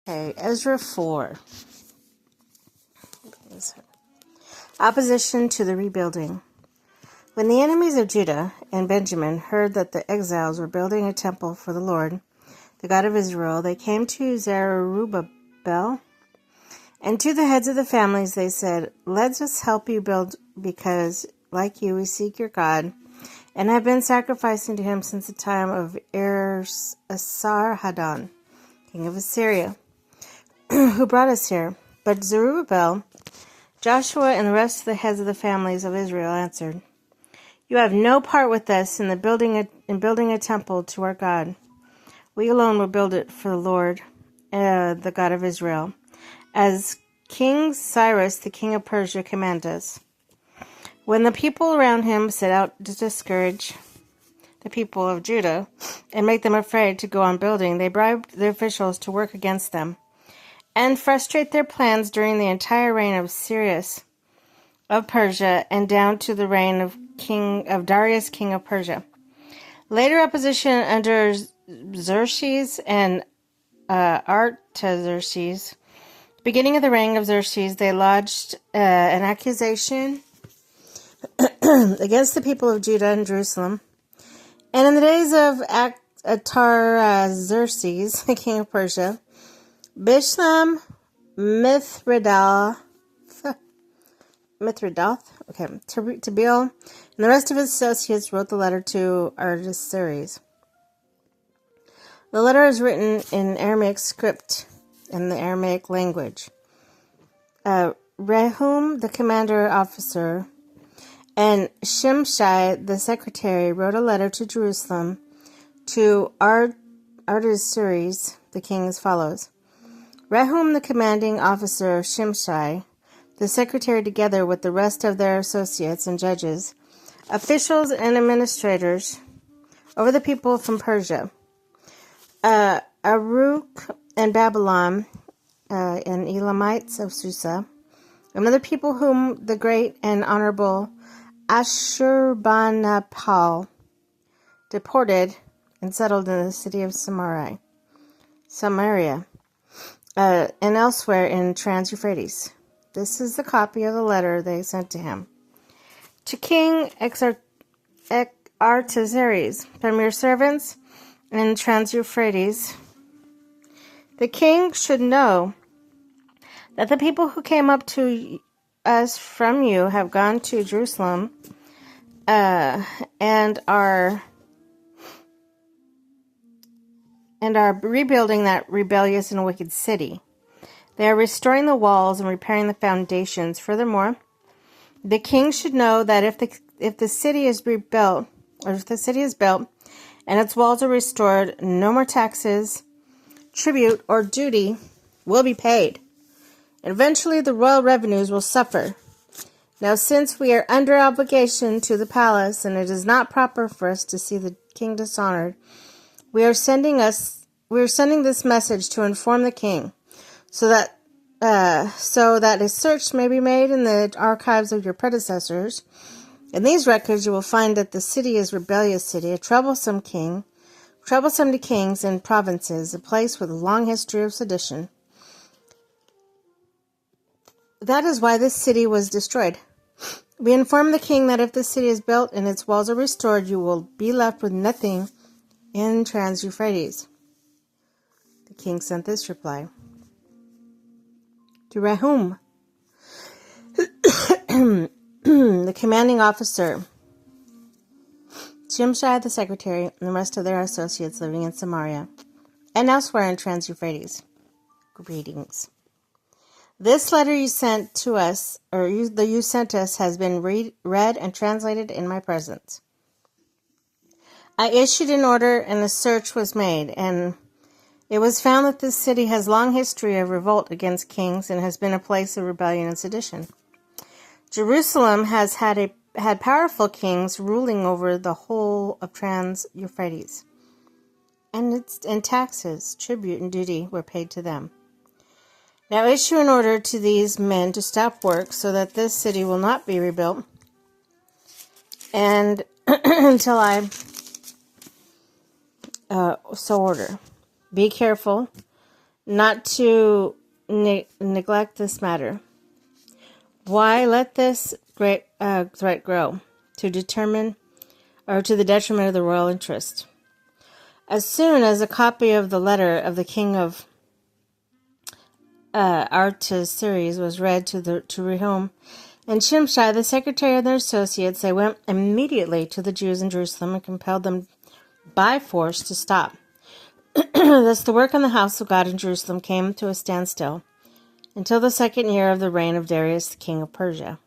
Okay, Ezra 4. Opposition to the rebuilding. When the enemies of Judah and Benjamin heard that the exiles were building a temple for the Lord, the God of Israel, they came to Zerubbabel and to the heads of the families. They said, "Let us help you build, because, like you, we seek your God and have been sacrificing to him since the time of Esarhaddon, king of Assyria, who brought us here." But Zerubbabel, Joshua, and the rest of the heads of the families of Israel answered, "You have no part with us in building a temple to our God. We alone will build it for the Lord, the God of Israel, as King Cyrus, the king of Persia, commanded us." When the people around him set out to discourage the people of Judah and make them afraid to go on building, they bribed the officials to work against them and frustrate their plans during the entire reign of Cyrus of Persia and down to the reign of Darius, king of Persia. Later opposition under Xerxes and Artaxerxes. Beginning of the reign of Xerxes, they lodged an accusation against the people of Judah and Jerusalem. And in the days of Artaxerxes, the king of Persia, Bishlam, Mithridath, Tabeel, and the rest of his associates wrote the letter to Artaxerxes. The letter is written in Aramaic script in the Aramaic language. Rehum, the commander officer, and Shimshai, the secretary, wrote a letter to Jerusalem to Artaxerxes, the king, as follows. Rehum, the commanding officer, Shimshai, the secretary, together with the rest of their associates and judges, officials and administrators over the people from Persia, Aruk and Babylon, and Elamites of Susa, and other people whom the great and honorable Ashurbanipal deported and settled in the city of Samaria, and elsewhere in Trans-Euphrates. This is the copy of the letter they sent to him. To King Artaxerxes, from your servants in Trans-Euphrates, the king should know that the people who came up to us from you have gone to Jerusalem and are rebuilding that rebellious and wicked city. They are restoring the walls and repairing the foundations. Furthermore, the king should know that if the city is rebuilt, or if the city is built and its walls are restored, no more taxes, tribute, or duty will be paid. And eventually the royal revenues will suffer. Now, since we are under obligation to the palace, and it is not proper for us to see the king dishonored, we are sending this message to inform the king, so that a search may be made in the archives of your predecessors. In these records, you will find that the city is a rebellious city, a troublesome to kings and provinces, a place with a long history of sedition. That is why this city was destroyed. We inform the king that if the city is built and its walls are restored, you will be left with nothing in Trans-Euphrates. The king sent this reply. To Rehum, the commanding officer, Shimshai, the secretary, and the rest of their associates living in Samaria and elsewhere in Trans-Euphrates. Greetings. This letter you sent us has been read and translated in my presence. I issued an order and a search was made, and it was found that this city has long history of revolt against kings and has been a place of rebellion and sedition. Jerusalem has had powerful kings ruling over the whole of Trans-Euphrates, and taxes, tribute, and duty were paid to them. Now issue an order to these men to stop work so that this city will not be rebuilt and until I so order. Be careful not to neglect this matter. Why let this great threat grow to the detriment of the royal interest? As soon as a copy of the letter of the king of Artaxerxes was read to Rehum and Shimshai, the secretary and their associates, they went immediately to the Jews in Jerusalem and compelled them by force to stop. Thus the work in the house of God in Jerusalem came to a standstill until the second year of the reign of Darius, the king of Persia.